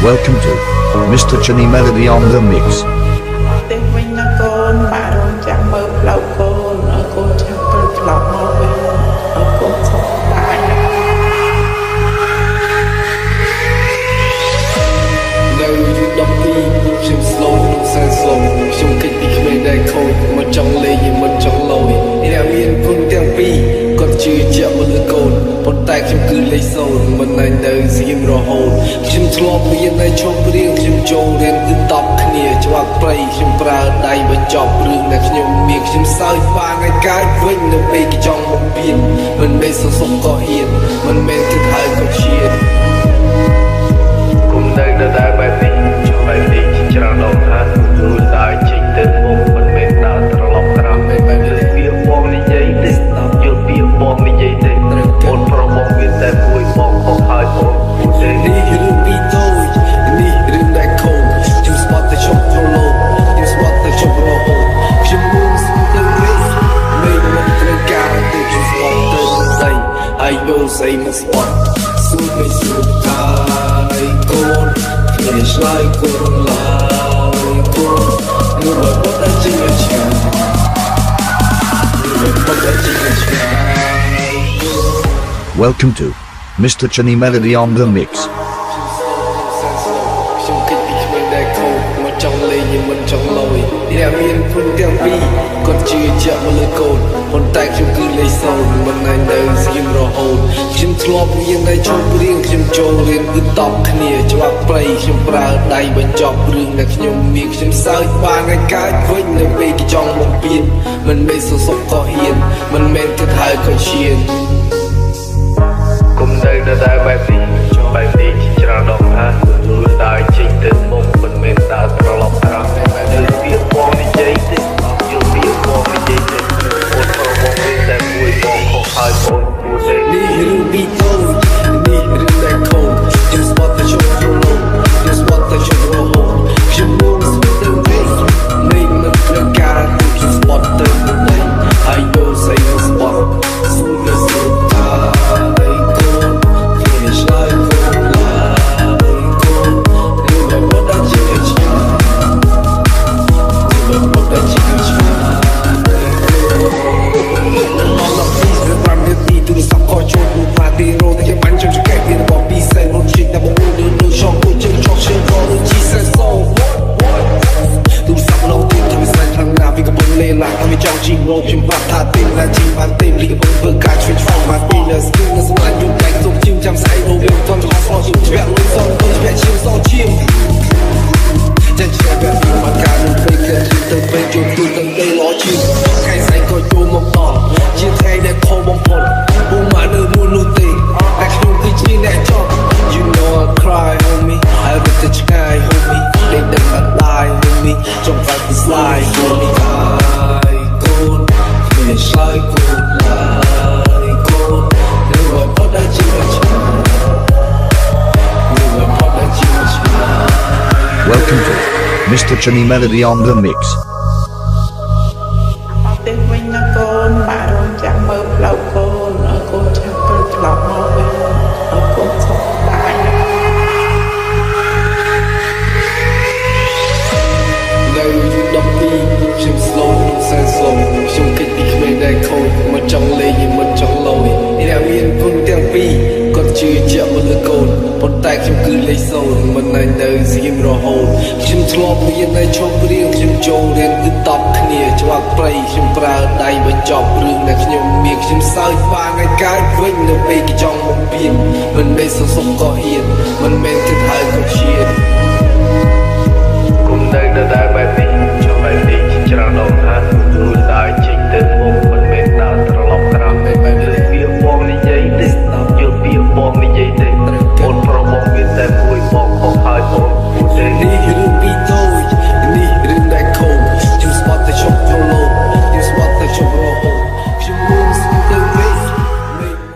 Welcome to Mr. Chani Melody on the mix. ទេវិញណាកូនបាក់រងចាំមើលផ្លូវកូនឲ្យកូនចាំទៅត្រឡប់មកវិញឲ្យកូនសុខបាយណានៅយូរ10ปีខ្ញុំ slow សែន slow ខ្ញុំគិតពីក្មេងដែលខូចមិនចង់លេងមិនចង់លយអ្នកមានគុណទាំងពីរគាត់ជឿជាក់មកលើកូនប៉ុន្តែខ្ញុំគឺលេខ0មិនណែនៅស្ងៀមរហូតខ្ញុំធ្លាប់រៀននៅឈប់រៀនខ្ញុំចូលរៀនគឺតបគ្នាច្បាប់ព្រៃខ្ញុំប្រើដៃបញ្ចប់រឿងដែលខ្ញុំមានខ្ញុំសើចបានឲ្យកើតវិញនៅពេលគេចង់បំពេញមិនមែនសសុំក៏ហ៊ានមិនមែនគិតហើយក៏ឈានគុំនៅដែលបែបនេះច្រើនដងថាយល់តែចេញទៅមុខមិនមែនដើរត្រឡប់ក្រោយមិនមែនលើពីបងនិយាយទេយល់ពីបងនិយាយទេអូនប្រុសបងមានតែមួយបងខុសហើយបងพูดទេនេះរឿងពីតូចនេះរឿងដែលខូចខ្ញុំស្បត់តែជប់ប្រឡូខ្ញុំស្បត់តែជប់រហូតខ្ញុំmuốnស្បទៅវិញមិនត្រូវការទេខ្ញុំស្បត់ទៅស្អីហើយយកស្អីមកស្បត់ស៊ូមិនស៊ូហើយកូនគ្នាឆ្លើយកូនឡើយកូននោះមកបត់តែជាឆ្ងាយនោះមកបត់តែជាឆ្ងាយ Welcome to Mr. Chani Melody on the mix. ខ្ញុំគិតពីក្មេងដែលខូចមកចង់លេងមិនចង់លយអ្នកមានគុណទាំងពីរគាត់ជឿជាក់មកលើកូនប៉ុន្តែខ្ញុំគឺលេខ0មិនណែនៅស្ងៀមរហូតខ្ញុំធ្លាប់រៀននៅឈប់រៀនខ្ញុំចូលរៀនគឺតបគ្នាច្បាប់ព្រៃខ្ញុំប្រើដៃបញ្ចប់រឿងដែលខ្ញុំមានខ្ញុំសើចបានឲ្យកើតវិញនៅពេលគេចង់បំពេញមិនមែនសសុំក៏ហ៊ានមិនមែនគិតហើយក៏ឈានគុំនៅដែលបែបនេះច្រើនដងថាយល់តែចេញទៅមុខមិនមែនដើរត្រឡប់ក្រោយលើពីបងនិយាយទេយល់ពីបងនិយាយទេអូនប្រុសបងមានតែមួយបងខុសហើយបងพูดទេនេះរឿងពីតូចនេះរឿងដែលខូចខ្ញុំស្បត់តែជប់ប្រឡូខ្ញុំស្បត់តែជប់រហូតខ្ញុំmuốnស្បត់ទៅវិញមិនត្រូវការទេខ្ញុំស្បត់ទៅវិញហើយយកស្អីមកស្បត់ស៊ូទៅស៊ូហើយកូនគ្នាឆ្លើយកូនឡើយកូននោះមកបត់តែជាឆ្ងាយនោះមកបត់តែជាឆ្ងាយRam the beat to the sub culture to party road the man jump to get in about peace and no shit that will do shock go to shock shit go to Jesus so to sub low team to is like thằng nào vì cái bông lên lại tao trong chim road chim bạc tha tim là chim bán tim lý bông vừa cả chuyện phòng mà tin là skin là số anh dùng đánh dùng chim chăm say đồ biểu con cho so chim vẹn luôn son tôi vẹn chim so chim chân chia vẹn mà cả đường cây kia chim từ bên chuột từ từng đây ló chim ngày say coi chua một tỏ chia thay để thâu bông phồn buông mà nơi mua lưu tình đặt chung cái chi nè cho you know I cry homie I rip the sky homie để đừng bắt lie homie trong vai cái slide homie ai côn mình slide côn lại côn nếu mà bắt đã chỉ là chán nếu mà bắt đã chỉ là chán Welcome to Mr. Chani Melody on the mix. ទេវិញណាកូនបាក់រងចាំមើលផ្លូវកូនឲ្យកូនចាំទៅត្រឡប់មកវិញឲ្យកូនសុខបាយណានៅយូរ10ปีខ្ញុំ slow សែន slow ខ្ញុំគិតពីក្មេងដែលខូចមកចង់លេងមិនចង់លយអ្នកមានគុណទាំងពីរគាត់ជឿជាក់មកលើកូនប៉ុន្តែខ្ញុំគឺលេខ0មិនណែនៅស្ងៀមរហូតខ្ញុំធ្លាប់រៀននៅឈប់រៀនខ្ញុំចូលរៀនគឺតបគ្នាច្បាប់ព្រៃខ្ញុំប្រើដៃបញ្ចប់រឿងដែលខ្ញុំមានខ្ញុំសើចបានឲ្យកើតវិញនៅពេលគេចង់បំពេញមិនមែនសសុំក៏ហ៊ានមិនមែនគិតហើយក៏ឈាន